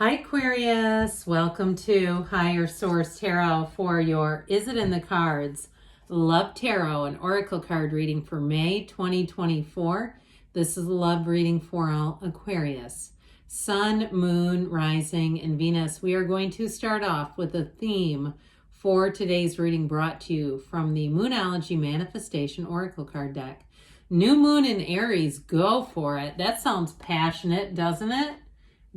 Hi Aquarius, welcome to Higher Source Tarot for your Is It in the Cards Love Tarot and Oracle card reading for May 2024. This is a love reading for all Aquarius. Sun, Moon, Rising, and Venus. We are going to start off with a theme for today's reading brought to you from the Moonology Manifestation Oracle card deck. New Moon in Aries, go for it. That sounds passionate, doesn't it?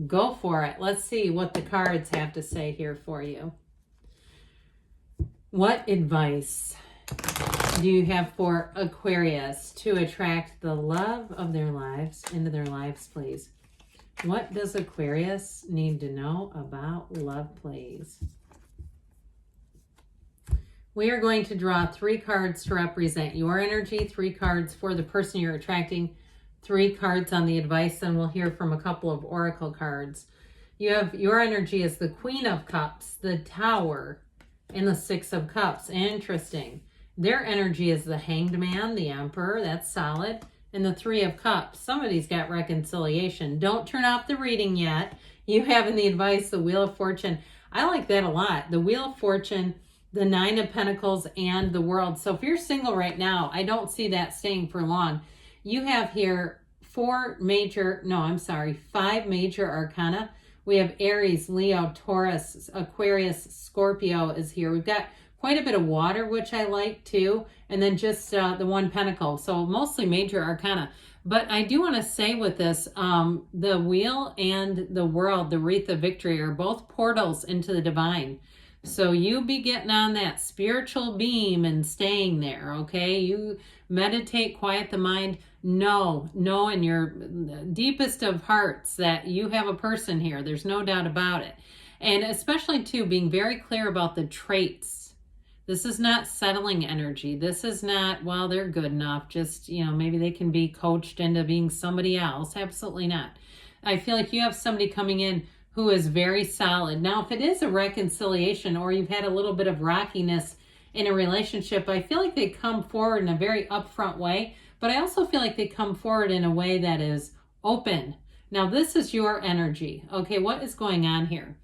Go for it. Let's see what the cards have to say here for you. What advice do you have for Aquarius to attract the love of their lives into their lives, please? What does Aquarius need to know about love, please? We are going to draw 3 cards to represent your energy, 3 cards for the person you're attracting, 3 cards on the advice, and we'll hear from a couple of oracle cards. You have your energy as the Queen of Cups, the Tower, and the 6 of Cups. Interesting. Their energy is the Hanged Man, the Emperor. That's solid. And the 3 of Cups. Somebody's got reconciliation. Don't turn off the reading yet. You have in the advice the Wheel of Fortune. I like that a lot. The Wheel of Fortune, the 9 of Pentacles, and the World. So if you're single right now, I don't see that staying for long. You have here 5 major arcana. We have Aries, Leo, Taurus, Aquarius, Scorpio is here. We've got quite a bit of water, which I like too. And then just the 1 pentacle. So mostly major arcana. But I do want to say with this, the Wheel and the World, the Wreath of Victory, are both portals into the divine. So you be getting on that spiritual beam and staying there, okay? You meditate, quiet the mind. Know in your deepest of hearts that you have a person here. There's no doubt about it. And especially, too, being very clear about the traits. This is not settling energy. This is not, well, they're good enough. Just, maybe they can be coached into being somebody else. Absolutely not. I feel like you have somebody coming in who is very solid. Now, if it is a reconciliation or you've had a little bit of rockiness in a relationship, I feel like they come forward in a very upfront way, but I also feel like they come forward in a way that is open. Now, this is your energy. Okay, what is going on here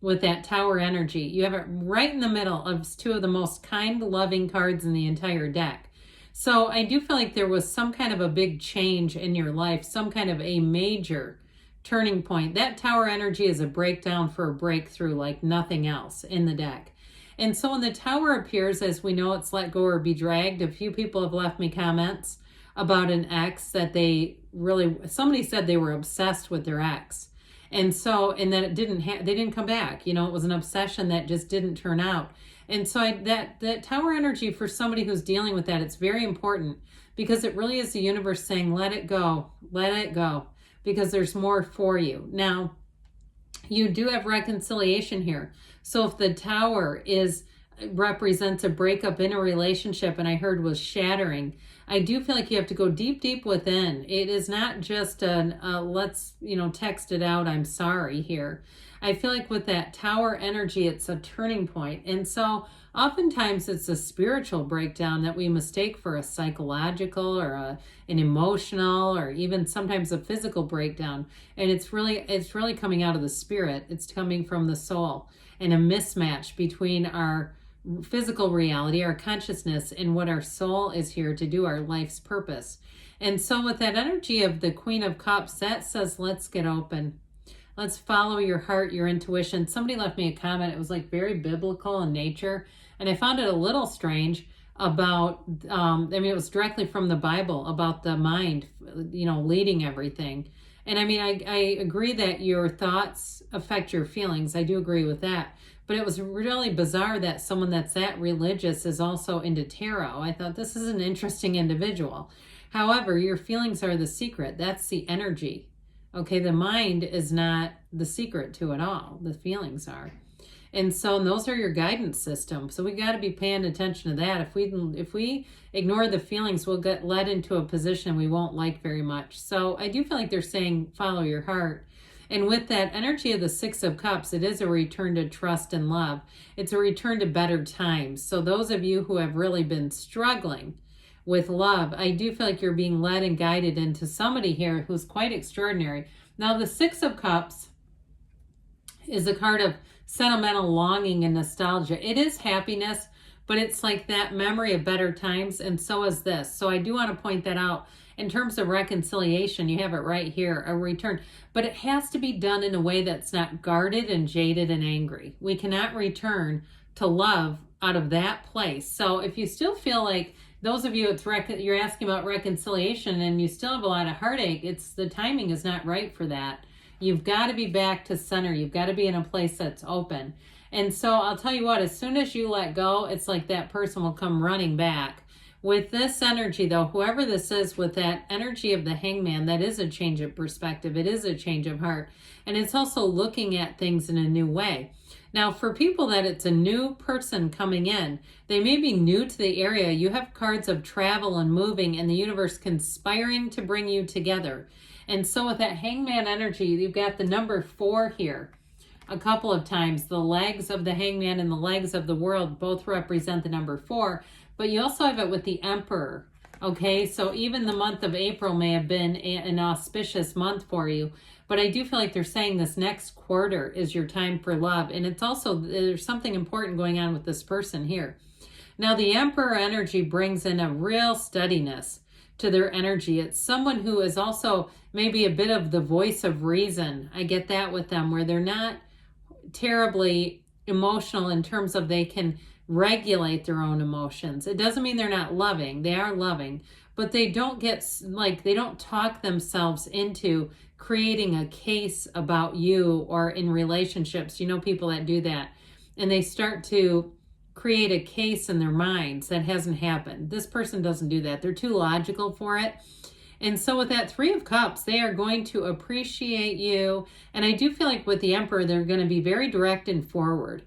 with that Tower energy? You have it right in the middle of 2 of the most kind, loving cards in the entire deck. So I do feel like there was some kind of a big change in your life, some kind of a major turning point. That Tower energy is a breakdown for a breakthrough like nothing else in the deck. And so when the Tower appears, as we know, it's let go or be dragged. A few people have left me comments about an ex that somebody said they were obsessed with their ex. And so, and that they didn't come back. It was an obsession that just didn't turn out. And so that Tower energy for somebody who's dealing with that, it's very important because it really is the universe saying, let it go, because there's more for you. Now, you do have reconciliation here. So if the Tower represents a breakup in a relationship, and I heard was shattering, I do feel like you have to go deep within. It is not just let's text it out, I'm sorry here. I feel like with that Tower energy, it's a turning point. And so oftentimes it's a spiritual breakdown that we mistake for a psychological or an emotional or even sometimes a physical breakdown. And it's really coming out of the spirit. It's coming from the soul, and a mismatch between our physical reality, our consciousness, and what our soul is here to do, our life's purpose. And so with that energy of the Queen of Cups, that says, let's get open. Let's follow your heart, your intuition. Somebody left me a comment. It was like very biblical in nature. And I found it a little strange about, it was directly from the Bible about the mind, leading everything. And I agree that your thoughts affect your feelings. I do agree with that. But it was really bizarre that someone that's that religious is also into tarot. I thought this is an interesting individual. However, your feelings are the secret. That's the energy. Okay, the mind is not the secret to it all. The feelings are. And those are your guidance system. So we got to be paying attention to that. If we ignore the feelings, we'll get led into a position we won't like very much. So I do feel like they're saying follow your heart. And with that energy of the 6 of Cups, it is a return to trust and love. It's a return to better times. So those of you who have really been struggling with love, I do feel like you're being led and guided into somebody here who's quite extraordinary. Now, the 6 of Cups is a card of sentimental longing and nostalgia. It is happiness, but it's like that memory of better times, and so is this. So I do want to point that out. In terms of reconciliation, you have it right here, a return. But it has to be done in a way that's not guarded and jaded and angry. We cannot return to love out of that place. So if you still feel like, those of you you're asking about reconciliation and you still have a lot of heartache, the timing is not right for that. You've got to be back to center. You've got to be in a place that's open. And so I'll tell you what, as soon as you let go, it's like that person will come running back. With this energy, though, whoever this is, with that energy of the Hangman, that is a change of perspective. It is a change of heart. And it's also looking at things in a new way. Now, for people that it's a new person coming in, they may be new to the area. You have cards of travel and moving and the universe conspiring to bring you together. And so with that Hangman energy, you've got the number 4 here. A couple of times, the legs of the Hangman and the legs of the world both represent the number 4. But you also have it with the Emperor, okay? So even the month of April may have been an auspicious month for you. But I do feel like they're saying this next quarter is your time for love. And it's also, there's something important going on with this person here. Now, the Emperor energy brings in a real steadiness to their energy. It's someone who is also maybe a bit of the voice of reason. I get that with them, where they're not terribly emotional in terms of they can regulate their own emotions. It doesn't mean they're not loving. They are loving, but they don't they don't talk themselves into creating a case about you or in relationships. You know, people that do that, and they start to create a case in their minds that hasn't happened. This person doesn't do that. They're too logical for it. And so with that 3 of Cups, they are going to appreciate you. And I do feel like with the Emperor, they're going to be very direct and forward.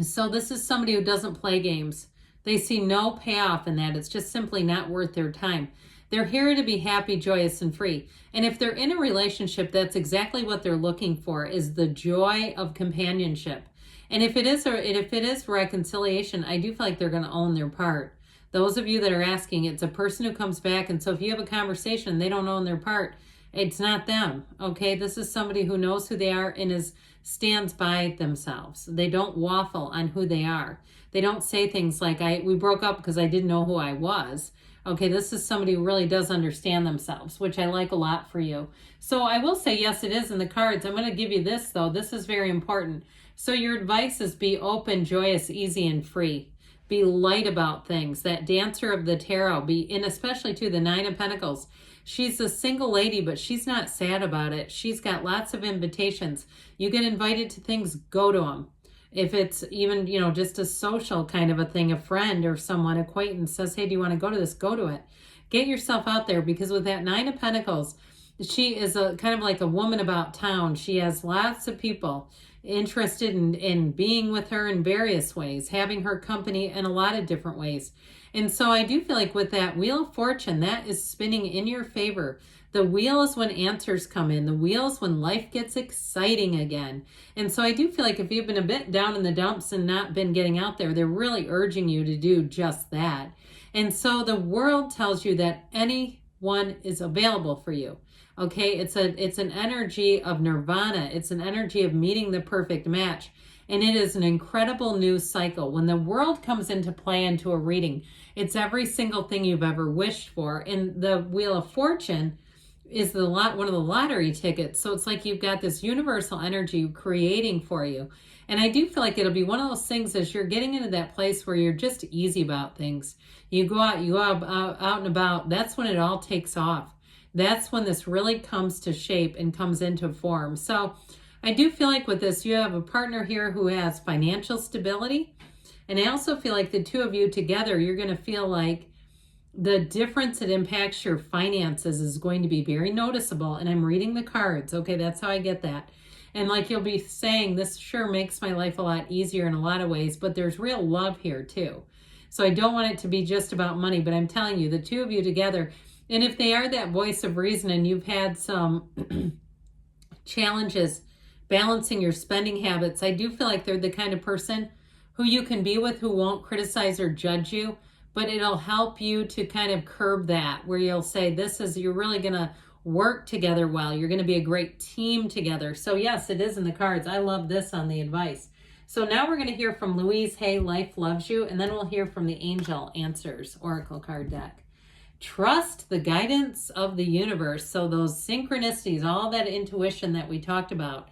So this is somebody who doesn't play games. They see no payoff in that. It's just simply not worth their time. They're here to be happy, joyous, and free. And if they're in a relationship, that's exactly what they're looking for, is the joy of companionship. And if it is reconciliation, I do feel like they're going to own their part. Those of you that are asking, it's a person who comes back. And so if you have a conversation and they don't own their part, it's not them, okay? This is somebody who knows who they are and stands by themselves. They don't waffle on who they are. They don't say things like, we broke up because I didn't know who I was. Okay, this is somebody who really does understand themselves, which I like a lot for you. So I will say, yes, it is in the cards. I'm going to give you this, though. This is very important. So your advice is be open, joyous, easy, and free. Be light about things. That Dancer of the Tarot, and especially to the 9 of Pentacles. She's a single lady, but she's not sad about it. She's got lots of invitations. You get invited to things, go to them. If it's even, just a social kind of a thing, a friend or someone, acquaintance says, hey, do you want to go to this? Go to it. Get yourself out there, because with that 9 of Pentacles, she is a kind of like a woman about town. She has lots of people interested in being with her in various ways, having her company in a lot of different ways. And so I do feel like with that Wheel of Fortune, that is spinning in your favor. The wheel is when answers come in. The wheel is when life gets exciting again. And so I do feel like if you've been a bit down in the dumps and not been getting out there, they're really urging you to do just that. And so the world tells you that anyone is available for you. Okay, it's an energy of nirvana. It's an energy of meeting the perfect match. And it is an incredible new cycle. When the world comes into play into a reading, it's every single thing you've ever wished for. And the Wheel of Fortune is one of the lottery tickets. So it's like you've got this universal energy creating for you. And I do feel like it'll be one of those things as you're getting into that place where you're just easy about things. You go out and about. That's when it all takes off. That's when this really comes to shape and comes into form. So I do feel like with this, you have a partner here who has financial stability. And I also feel like the two of you together, you're going to feel like the difference that impacts your finances is going to be very noticeable. And I'm reading the cards. Okay, that's how I get that. And like you'll be saying, this sure makes my life a lot easier in a lot of ways, but there's real love here too. So I don't want it to be just about money, but I'm telling you, the two of you together, and if they are that voice of reason and you've had some challenges balancing your spending habits, I do feel like they're the kind of person who you can be with, who won't criticize or judge you, but it'll help you to kind of curb that, where you'll say, you're really going to work together well. You're going to be a great team together. So yes, it is in the cards. I love this on the advice. So now we're going to hear from Louise Hay, Life Loves You, and then we'll hear from the Angel Answers Oracle card deck. Trust the guidance of the universe. So those synchronicities, all that intuition that we talked about,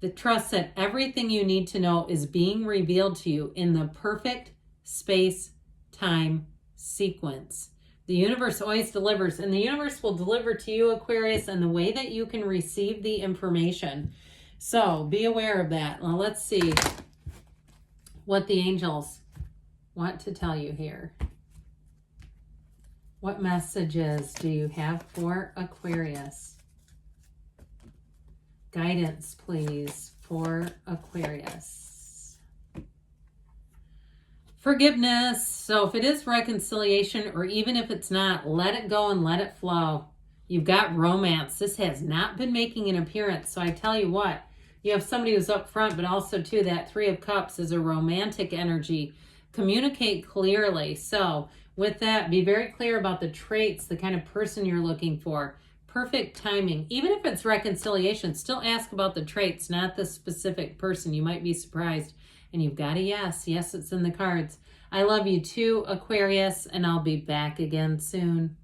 the trust that everything you need to know is being revealed to you in the perfect space-time sequence. The universe always delivers, and the universe will deliver to you, Aquarius, in the way that you can receive the information. So be aware of that. Well, let's see what the angels want to tell you here. What messages do you have for Aquarius? Guidance, please, for Aquarius. Forgiveness. So if it is reconciliation, or even if it's not, let it go and let it flow. You've got romance. This has not been making an appearance. So I tell you what, you have somebody who's up front, but also too, that Three of Cups is a romantic energy. Communicate clearly. So with that, be very clear about the traits, the kind of person you're looking for. Perfect timing. Even if it's reconciliation, still ask about the traits, not the specific person. You might be surprised. And you've got a yes. Yes, it's in the cards. I love you too, Aquarius, and I'll be back again soon.